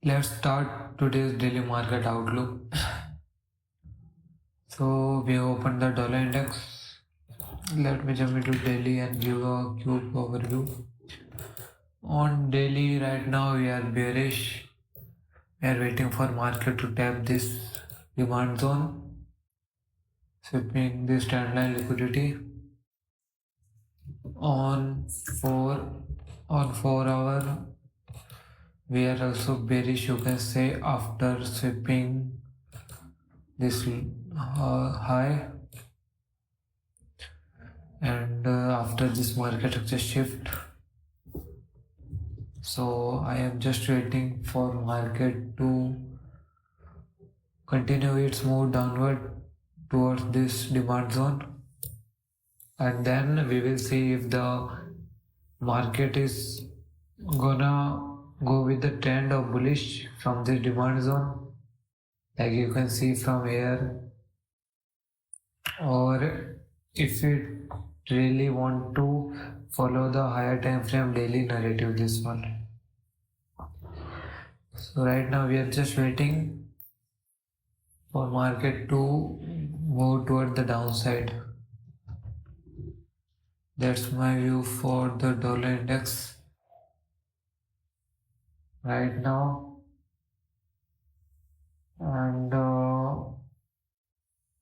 Let's start today's daily market outlook. So we have opened the dollar index. Let me jump into daily and give a quick overview. On daily right now we are bearish. We are waiting for market to tap this demand zone, sweeping this trend line liquidity. On 4 hour we are also bearish, you can say, after sweeping this high, and after this market structure shift. So I am just waiting for market to continue its move downward towards this demand zone, and then we will see if the market is gonna go with the trend of bullish from this demand zone, like you can see from here, or if it really want to follow the higher time frame daily narrative, this one. So right now we are just waiting for market to move toward the downside. That's my view for the dollar index right now, and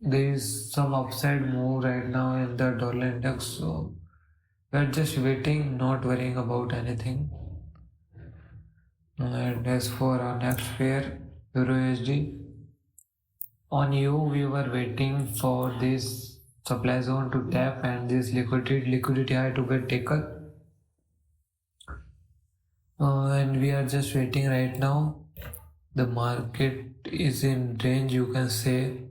there is some upside move right now in the dollar index, so we're just waiting, not worrying about anything. And as for our next pair, Euro USD, on you we were waiting for this supply zone to tap and this liquidity high to get taken, and we are just waiting right now. The market is in range, you can say.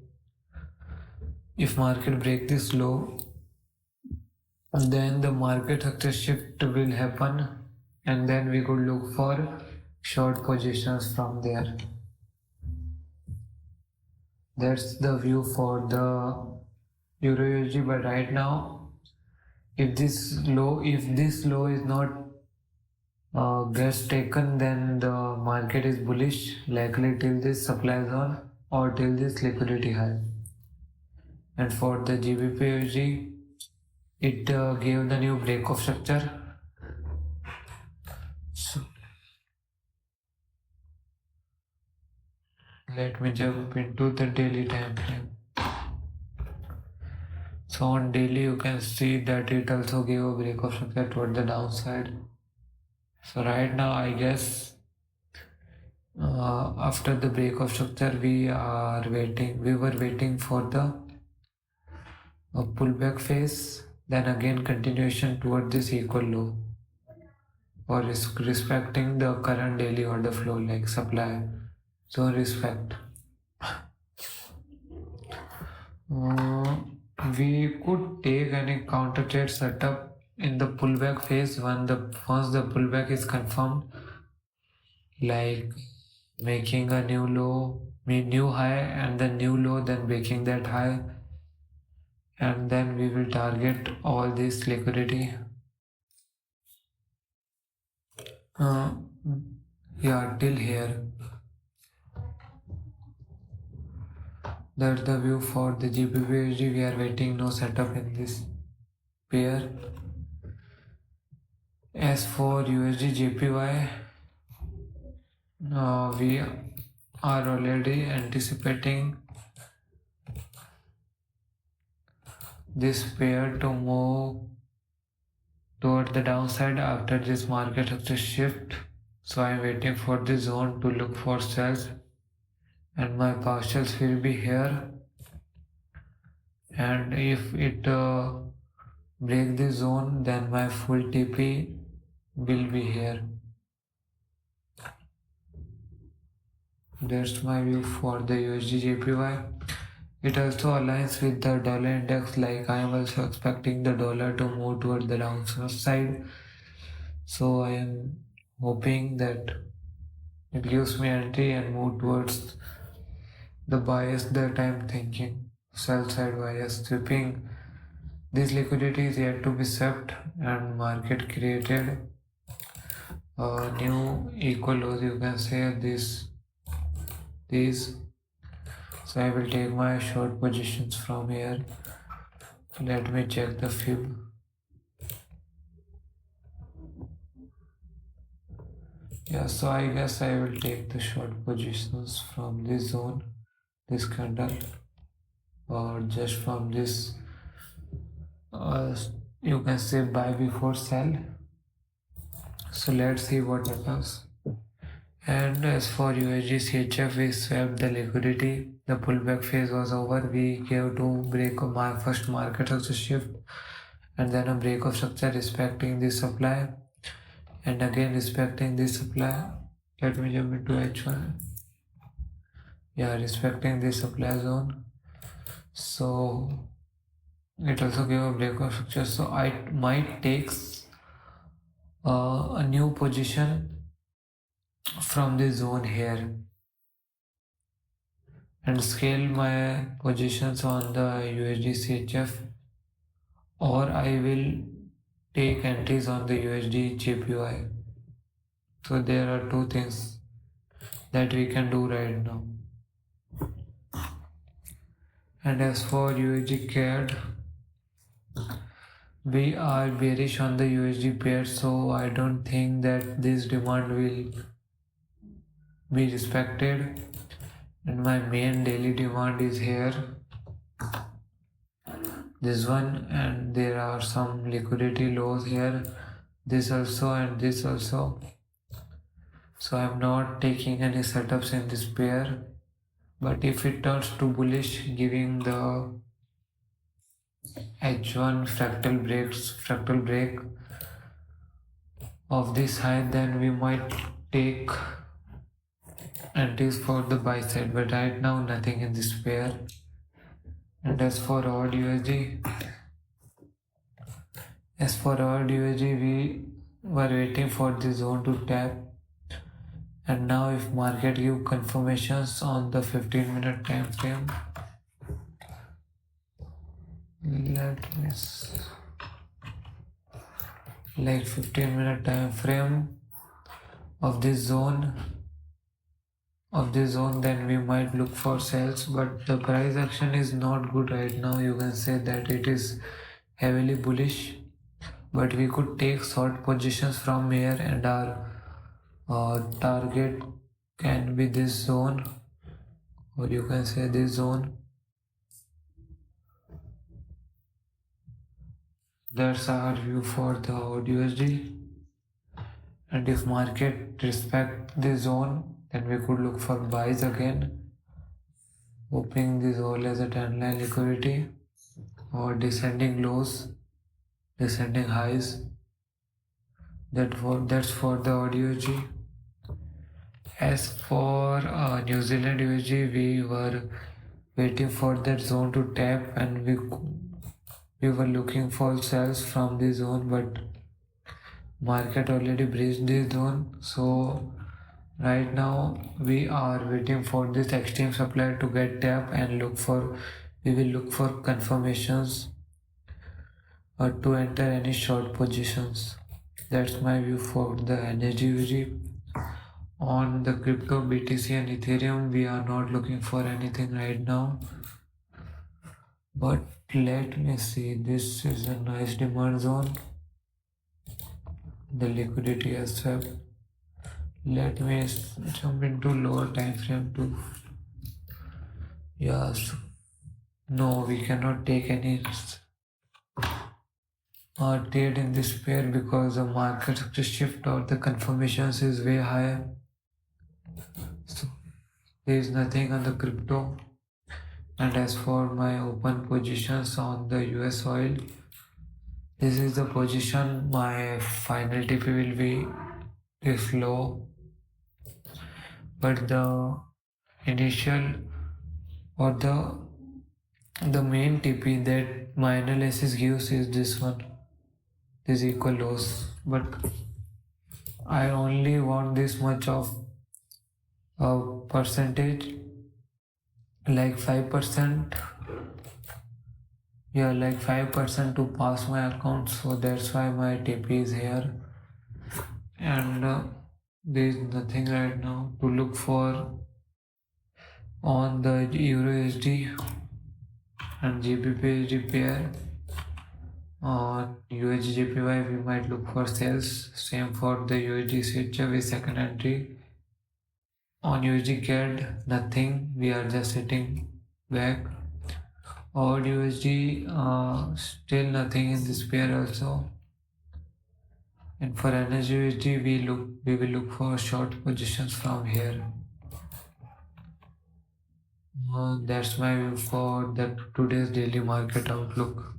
If market break this low, then the market structure shift will happen, and then we could look for short positions from there. That's the view for the Euro USD. But right now, if this low is not gets taken, then the market is bullish, likely till this supply zone or till this liquidity high. And for the GBP USD, it gave the new break of structure. So let me jump into the daily time frame. So on daily you can see that it also gave a break of structure toward the downside. So right now I guess after the break of structure we were waiting for the pullback phase, then again continuation toward this equal low, or respecting the current daily order flow like supply. So respect. We could take any counter trade setup in the pullback phase once the pullback is confirmed, like making a new high and then new low, then breaking that high, and then we will target all this liquidity. Yeah, till here. That's the view for the GBP. We are waiting no setup in this pair. As for USD JPY, we are already anticipating this pair to move toward the downside after this market structure shift. So I am waiting for this zone to look for sells, and my partials will be here. And if it break this zone, then my full TP will be here. That's my view for the USD JPY. It also aligns with the dollar index, like I am also expecting the dollar to move toward the downside. So I am hoping that it gives me entry and move towards the bias that I am thinking. Sell side bias sweeping. This liquidity is yet to be swept and market created new equal lows, you can say these. So I will take my short positions from here. Let me check the fib. Yeah, so I guess I will take the short positions from this zone, this candle, or just from this, you can say buy before sell. So let's see what happens. And as for USD CHF, we swept the liquidity. The pullback phase was over. We gave two break of my first market structure shift, and then a break of structure respecting the supply, and again respecting the supply. Let me jump into H1. Yeah, respecting the supply zone. So it also gave a break of structure. So I might take a new position from this zone here and scale my positions on the USD CHF, or I will take entries on the USD JPY. So there are two things that we can do right now. And as for USD CAD, we are bearish on the USD pair, so I don't think that this demand will be respected. And my main daily demand is here, this one, and there are some liquidity lows here, this also and this also. So I'm not taking any setups in this pair, but if it turns to bullish, giving the H1 fractal break of this high, then we might take entries for the buy side, but right now nothing in this pair. And as for odd USD, we were waiting for the zone to tap, and now if market give confirmations on the 15-minute time frame, let me see, like 15-minute time frame of this zone, then we might look for sales. But the price action is not good right now. You can say that it is heavily bullish, but we could take short positions from here, and our target can be this zone, or you can say this zone. That's our view for the USD. And if market respect this zone, then we could look for buys again, opening this hole as a trend line liquidity, or descending lows, descending highs. That's for the USD. As for New Zealand USD, we were waiting for that zone to tap, and we were looking for sales from this zone, but market already breached this zone. So right now we are waiting for this extreme supply to get tapped, and we will look for confirmations to enter any short positions. That's my view for the NSD. On the crypto BTC and Ethereum, we are not looking for anything right now, but let me see, this is a nice demand zone, the liquidity has swept. Let me jump into lower time frame too. Yes, no, we cannot take any trade in this pair because the market shift or the confirmations is way high. So there is nothing on the crypto. And as for my open positions on the US oil, this is the position. My final TP will be this low, but the initial or the main TP that my analysis gives is this one, this equal lows. But I only want this much of a percentage, like 5%. Yeah, like 5% to pass my account. So that's why my TP is here. and there is nothing right now to look for on the Euro USD and GBP pair. On USD JPY we might look for sales, same for the USD CHF with second entry. On USD CAD nothing, we are just sitting back. Or USD still nothing in this pair also. And for energy USD we will look for short positions from here. That's my view for the today's daily market outlook.